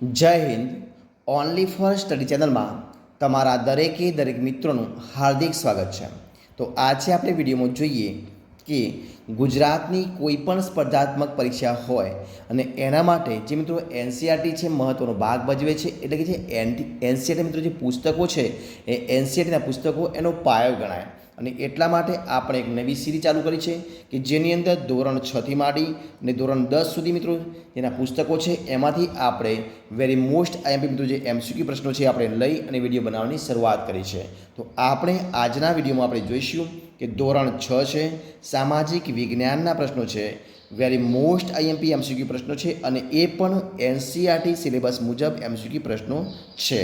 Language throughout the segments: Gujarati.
જય હિન્દ. ઓનલી ફોર સ્ટડી ચેનલમાં તમારા દરેક મિત્રોનું હાર્દિક સ્વાગત છે. તો આજે આપણે વિડીયોમાં જોઈએ કે ગુજરાતની કોઈ પણ સ્પર્ધાત્મક પરીક્ષા હોય અને એના માટે જે મિત્રો એનસીઆરટી છે મહત્ત્વનો ભાગ ભજવે છે. એટલે કે જે એનસીઆરટી મિત્રો જે પુસ્તકો છે એ એનસીઆરટીના પુસ્તકો એનો પાયો ગણાય. અને એટલા માટે આપણે એક નવી સિરીઝ ચાલુ કરી છે કે જેની અંદર ધોરણ 6થી માંડી અને ધોરણ 10 સુધી મિત્રો જેના પુસ્તકો છે એમાંથી આપણે વેરી મોસ્ટ આઈએમપી મિત્રો જે એમસીક્યુ પ્રશ્નો છે આપણે લઈ અને વિડીયો બનાવવાની શરૂઆત કરી છે. તો આપણે આજના વિડીયોમાં આપણે જોઈશું કે ધોરણ 6 છે, સામાજિક વિજ્ઞાનના પ્રશ્નો છે, વેરી મોસ્ટ આઈએમપી એમસીક્યુ પ્રશ્નો છે અને એ પણ એનસીઆરટી સિલેબસ મુજબ એમસીક્યુ પ્રશ્નો છે.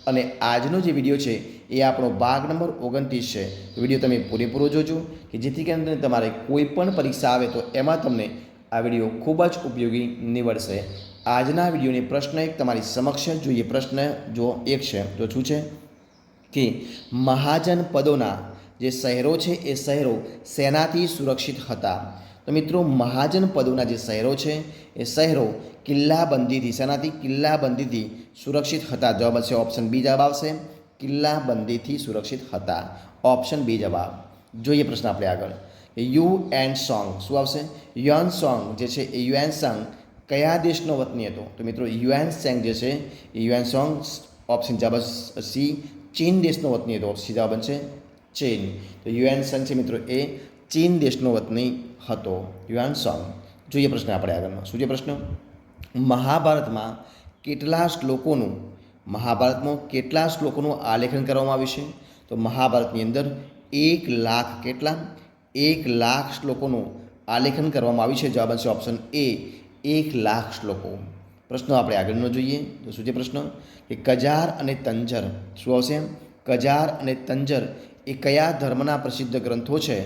અને આજનો જે વિડીયો છે એ આપણો ભાગ નંબર 29 છે. તો વિડીયો તમે પૂરેપૂરો જોજો કે જેથી કરીને તમારે કોઈ પણ પરીક્ષા આવે તો એમાં તમને આ વિડીયો ખૂબ જ ઉપયોગી નીવડશે. આજના વિડીયોની પ્રશ્ન એક તમારી સમક્ષ જોઈએ. પ્રશ્ન જો એક છે, જો શું છે કે મહાજન પદોના જે શહેરો છે એ શહેરો શેનાથી સુરક્ષિત હતા? તો મિત્રો મહાજન પદોના જે શહેરો છે એ શહેરો કિલ્લાબંધીથી, શેનાથી? કિલ્લાબંધીથી સુરક્ષિત હતા. જવાબ હશે ઓપ્શન બી જવાબ આવશે. કિલ્લાબંધીથી સુરક્ષિત હતા. ઓપ્શન બી જવાબ. જોઈએ પ્રશ્ન આપણે આગળ. યુએન સોંગ શું આવશે? યુએન સોંગ જે છે એ યુએન સોંગ કયા દેશનો વતની હતો? તો મિત્રો યુએન સોંગ જે છે એ યુએન સોંગ ઓપ્શન જવાબ સી ચીન દેશનો વતની હતો. ઓપ્શન જવાબ બનશે ચીન. તો યુએન સોંગ છે મિત્રો એ ચીન દેશનો વતની હતો. UN song. જોઈએ પ્રશ્ન આપણે આગળનો. શું છે પ્રશ્ન? મહાભારતમાં કેટલા શ્લોકોનું આલેખન કરવામાં આવ્યું છે? તો મહાભારતની અંદર 1,00,000 કેટલા? 1,00,000 શ્લોકોનું આલેખન કરવામાં આવ્યું છે. જવાબ હશે ઓપ્શન એ 1,00,000 શ્લોકો. પ્રશ્નો આપણે આગળનો જોઈએ. તો શું છે પ્રશ્ન? કે કજાર અને તંજર શું આવશે? કજાર અને તંજર એ કયા ધર્મના પ્રસિદ્ધ ગ્રંથો છે?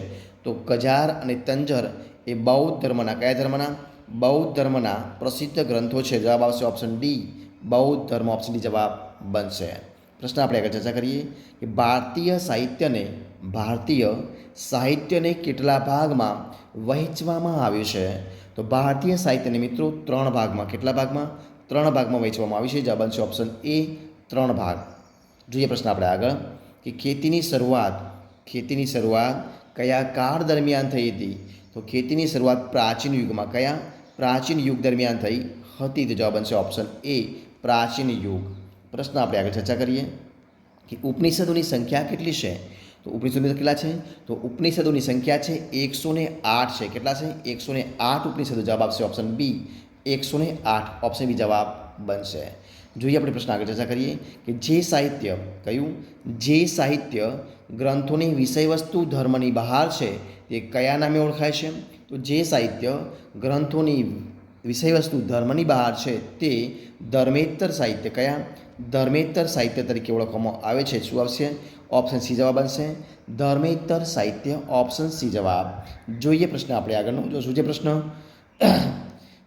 તો કજાર અને તંજર એ બૌદ્ધ ધર્મના, કયા ધર્મના? બૌદ્ધ ધર્મના પ્રસિદ્ધ ગ્રંથો છે. જવાબ આવશે ઓપ્શન ડી બૌદ્ધ ધર્મ. ઓપ્શન ડી જવાબ બનશે. પ્રશ્ન આપણે આગળ ચર્ચા કરીએ કે ભારતીય સાહિત્યને કેટલા ભાગમાં વહેંચવામાં આવ્યું છે? તો ભારતીય સાહિત્યને મિત્રો 3 ભાગમાં, કેટલા ભાગમાં? 3 ભાગમાં વહેંચવામાં આવ્યું છે. જવાબ બનશે ઓપ્શન એ 3 ભાગ. જોઈએ પ્રશ્ન આપણે આગળ કે ખેતીની શરૂઆત કયા કાળ દરમિયાન થઈ હતી? તો ખેતીની શરૂઆત પ્રાચીન યુગમાં, કયા? પ્રાચીન યુગ દરમિયાન થઈ હતી. તો જવાબ બનશે ઓપ્શન એ પ્રાચીન યુગ. પ્રશ્ન આપણે આગળ ચર્ચા કરીએ કે ઉપનિષદોની સંખ્યા કેટલી છે? તો ઉપનિષદો કેટલા છે? તો ઉપનિષદોની સંખ્યા છે 108 છે. કેટલા છે? 108 ઉપનિષદો. જવાબ આવશે ઓપ્શન બી 108. ઓપ્શન બી જવાબ બનશે. જોઈએ આપણે પ્રશ્ન આગળ ચર્ચા કરીએ કે જે સાહિત્ય, કયું? જે સાહિત્ય ગ્રંથોની વિષયવસ્તુ ધર્મની બહાર છે તે કયા નામે ઓળખાય છે? તો જે સાહિત્ય ગ્રંથોની વિષયવસ્તુ ધર્મની બહાર છે તે ધર્મેતર સાહિત્ય, કયા? ધર્મેતર સાહિત્ય તરીકે ઓળખવામાં આવે છે. શું આવશે? ઓપ્શન સી જવાબ બનશે ધર્મેતર સાહિત્ય. ઓપ્શન સી જવાબ. જોઈએ પ્રશ્ન આપણે આગળનો. જો શું છે પ્રશ્ન?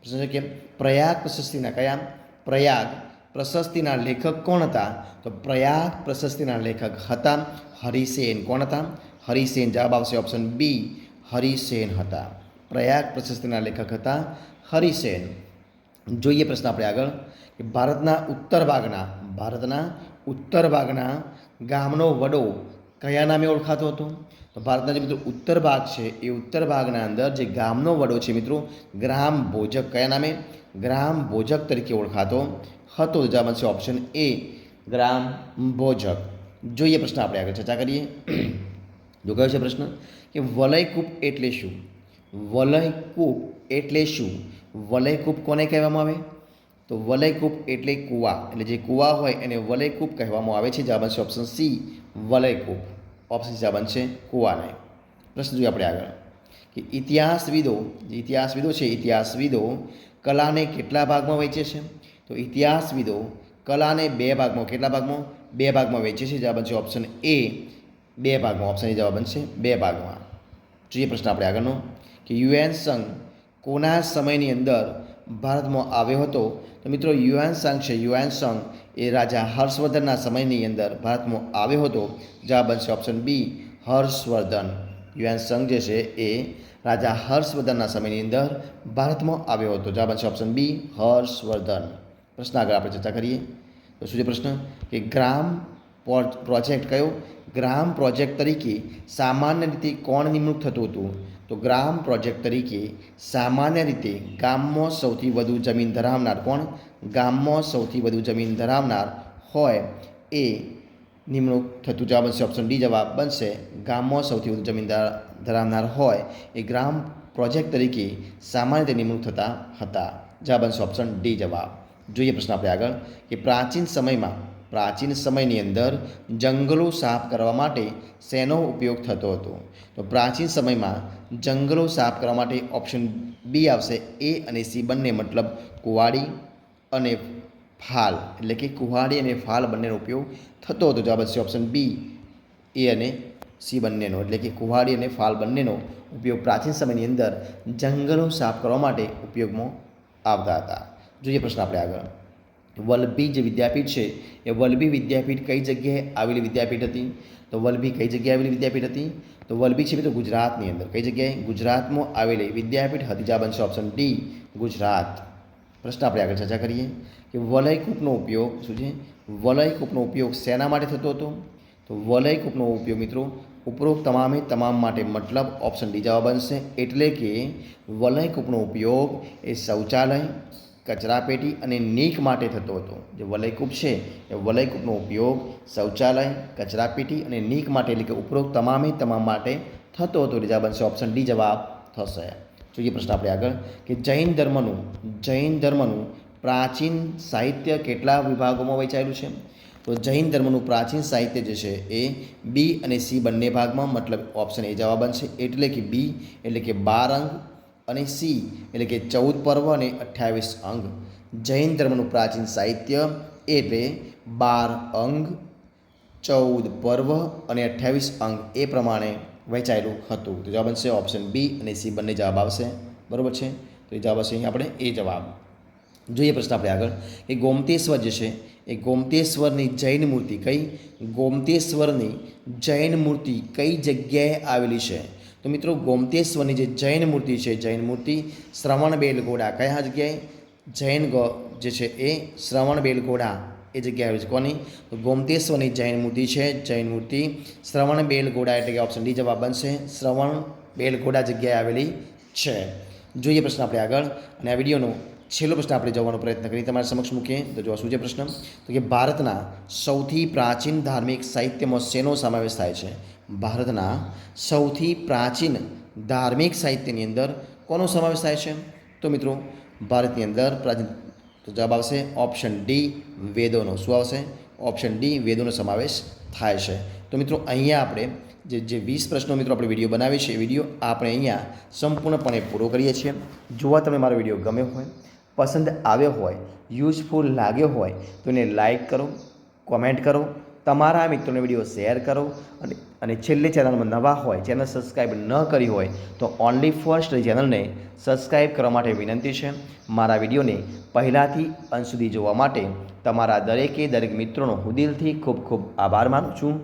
પ્રશ્ન છે કે પ્રયાગ પ્રશસ્તિના, કયા? પ્રયાગ પ્રશસ્તિના લેખક કોણ હતા? તો પ્રયાગ પ્રશસ્તિના લેખક હતા હરિસેન. કોણ હતા? હરિસેન. જવાબ આવશે ઓપ્શન બી હરિસેન હતા. પ્રયાગ પ્રશસ્તિના લેખક હતા હરિસેન. જોઈએ પ્રશ્ન આપણે આગળ કે ભારતના ઉત્તર ભાગના ગામનો વડો કયા નામે ઓળખાતો હતો? તો ભારતના જે મિત્રો ઉત્તર ભાગ છે એ ઉત્તર ભાગના અંદર જે ગામનો વડો છે મિત્રો ગ્રામ ભોજક, કયા નામે? ગ્રામ ભોજક તરીકે ઓળખાતો હતો. જવાબ બનશે ઓપ્શન એ ગ્રામ ભોજક. જોઈએ પ્રશ્ન આપણે આગળ ચર્ચા કરીએ. જો કયો છે પ્રશ્ન કે વલયકૂપ એટલે શું? વલયકૂપ એટલે શું? વલયકૂપ કોને કહેવામાં આવે? તો વલયકૂપ એટલે કૂવા, એટલે જે કૂવા હોય એને વલયકૂપ કહેવામાં આવે છે. જવાબ બનશે ઓપ્શન સી વલયકૂપ. ઓપ્શન જવાબ બનશે કૂવાને. પ્રશ્ન જોઈએ આપણે આગળ કે ઇતિહાસવિદો છે ઇતિહાસવિદો કલાને કેટલા ભાગમાં વહેંચે છે? તો ઇતિહાસવિદો કલાને 2 ભાગમાં, કેટલા ભાગમાં? 2 ભાગમાં વહેંચે છે. જવાબ બનશે ઓપ્શન એ 2 ભાગમાં. ઓપ્શન એ જવાબ બનશે 2 ભાગમાં. જોઈએ પ્રશ્ન આપણે આગળનો કે યુએન સંઘ કોના સમયની અંદર ભારતમાં આવ્યો હતો? તો મિત્રો યુએન સંઘ એ રાજા હર્ષવર્ધનના સમયની અંદર ભારતમાં આવ્યો હતો. જવાબ બનશે ઓપ્શન બી હર્ષવર્ધન. યુએન સંઘ જે છે એ રાજા હર્ષવર્ધનના સમયની અંદર ભારતમાં આવ્યો હતો. જવાબ બનશે ઓપ્શન બી હર્ષવર્ધન. પ્રશ્ન આગળ આપણે ચર્ચા કરીએ. તો શું છે પ્રશ્ન કે ગ્રામ પ્રોજેક્ટ કયો? ગ્રામ પ્રોજેક્ટ તરીકે સામાન્ય રીતે કોણ નિમણૂક થતું હતું? તો ગ્રામ પ્રોજેક્ટ તરીકે સામાન્ય રીતે ગામમાં સૌથી વધુ જમીન ધરાવનાર કોણ? ગામમાં સૌથી વધુ જમીન ધરાવનાર હોય એ નિમણૂક થતું. જવાબ બનશે ઓપ્શન ડી જવાબ બનશે. ગામમાં સૌથી વધુ જમીન ધરાવનાર હોય એ ગ્રામ પ્રોજેક્ટ તરીકે સામાન્ય રીતે નિમણૂક થતા હતા. જવાબ બનશે ઓપ્શન ડી જવાબ. જોઈએ પ્રશ્ન આપણે આગળ કે પ્રાચીન સમયની અંદર જંગલો સાફ કરવા માટે શેનો ઉપયોગ થતો હતો? તો પ્રાચીન સમયમાં જંગલો સાફ કરવા માટે ઓપ્શન બી આવશે. એ અને સી બંને મતલબ કુહાડી અને ફાલ, એટલે કે કુહાડી અને ફાલ બંનેનો ઉપયોગ થતો હતો. જવાબ છે ઓપ્શન બી એ અને સી બંનેનો, એટલે કે કુહાડી અને ફાલ બંનેનો ઉપયોગ પ્રાચીન સમયની અંદર જંગલો સાફ કરવા માટે ઉપયોગમાં આવતા હતા. જોઈએ પ્રશ્ન આપણે આગળ. વલભી જે વિદ્યાપીઠ છે એ વલભી વિદ્યાપીઠ કઈ જગ્યાએ આવેલી વિદ્યાપીઠ હતી? તો વલભી કઈ જગ્યાએ આવેલી વિદ્યાપીઠ હતી? તો વલભી છે તો ગુજરાતની અંદર. કઈ જગ્યાએ? ગુજરાતમાં આવેલી વિદ્યાપીઠ હતી. જવાબ બનશે ઓપ્શન ડી ગુજરાત. પ્રશ્ન આપણે આગળ ચર્ચા કરીએ કે વલયકૂપનો ઉપયોગ શું છે? વલયકૂપનો ઉપયોગ શેના માટે થતો હતો? તો વલયકૂપનો ઉપયોગ મિત્રો ઉપરોક્ત તમામ માટે મતલબ ઓપ્શન ડી જવાબ બનશે. એટલે કે વલયકૂપનો ઉપયોગ એ શૌચાલય, કચરાપેટી અને નીક માટે થતો હતો. જે વલયકૂપ છે એ વલયકૂપનો ઉપયોગ શૌચાલય, કચરાપેટી અને નીક માટે, એટલે કે ઉપરોક્ત તમામ માટે થતો હતો. જવાબ બનશે ઓપ્શન ડી જવાબ થશે. જોઈએ પ્રશ્ન આપણે આગળ કે જૈન ધર્મનું પ્રાચીન સાહિત્ય કેટલા વિભાગોમાં વહેંચાયેલું છે? તો જૈન ધર્મનું પ્રાચીન સાહિત્ય જે છે એ બી અને સી બંને ભાગમાં, મતલબ ઓપ્શન એ જવાબ બનશે. એટલે કે બી એટલે કે 12 અંગ અને સી એટલે કે 14 પર્વ અને 28 અંગ. જૈન ધર્મનું પ્રાચીન સાહિત્ય એટલે 12 અંગ, 14 પર્વ અને 28 અંગ એ પ્રમાણે વહેંચાયેલું હતું. તો જવાબ બનશે ઓપ્શન બી અને સી બંને જવાબ આવશે. બરાબર છે? તો એ જવાબ હશે અહીં આપણે એ જવાબ. જોઈએ પ્રશ્ન આપણે આગળ કે ગોમતેશ્વર જે છે એ ગોમતેશ્વરની જૈન મૂર્તિ ગોમતેશ્વરની જૈન મૂર્તિ કઈ જગ્યાએ આવેલી છે? તો મિત્રો ગોમતેશ્વરની જે જૈન મૂર્તિ છે, જૈન મૂર્તિ શ્રવણબેલગોળા કયા જગ્યાએ? જૈન જે છે એ શ્રવણબેલગોળા એ જગ્યાએ આવેલી છે. કોની? તો ગોમતેશ્વરની જૈન મૂર્તિ છે. જૈન મૂર્તિ શ્રવણબેલગોળા, એટલે કે ઓપ્શન ડી જવાબ બનશે. શ્રવણબેલગોળા જગ્યાએ આવેલી છે. જોઈએ પ્રશ્ન આપણે આગળ અને આ વિડીયોનો છેલ્લો પ્રશ્ન આપણે જોવાનો પ્રયત્ન કરી તમારા સમક્ષ મૂકીએ. તો જો શું છે પ્રશ્ન? તો કે ભારતના સૌથી પ્રાચીન ધાર્મિક સાહિત્યમાં શેનો સમાવેશ થાય છે? ભારતના સૌથી પ્રાચીન ધાર્મિક સાહિત્યની અંદર કોનો સમાવેશ થાય છે? તો મિત્રો ભારતની અંદર પ્રાચીન, તો જવાબ આવશે ઓપ્શન ડી વેદોનો. શું આવશે? ઓપ્શન ડી વેદોનો સમાવેશ થાય છે. તો મિત્રો અહીંયા આપણે જે 20 પ્રશ્નો મિત્રો આપણે વિડીયો બનાવી છે એ વિડીયો આપણે અહીંયા સંપૂર્ણપણે પૂરો કરીએ છીએ. જોવા તમને મારો વિડીયો ગમ્યો હોય, પસંદ આવ્યો હોય, યુઝફુલ લાગ્યો હોય તો એને લાઈક કરો, કોમેન્ટ કરો, તમારા મિત્રોને વિડીયો શેર કરો અને છેલ્લે ચેનલમાં નવા હોય, ચેનલ સબસ્ક્રાઈબ ન કરી હોય તો ઓનલી ફોર સ્ટડી ચેનલને સબસ્ક્રાઈબ કરવા માટે વિનંતી છે. મારા વિડીયોને પહેલાંથી અંત સુધી જોવા માટે તમારા દરેક મિત્રોનો હું દિલથી ખૂબ ખૂબ આભાર માનું છું.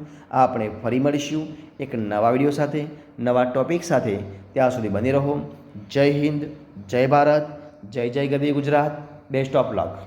આપણે ફરી મળીશું એક નવા વિડીયો સાથે, નવા ટોપિક સાથે. ત્યાં સુધી બની રહો. જય હિન્દ, જય ભારત, જય ગરવી ગુજરાત. Best of luck.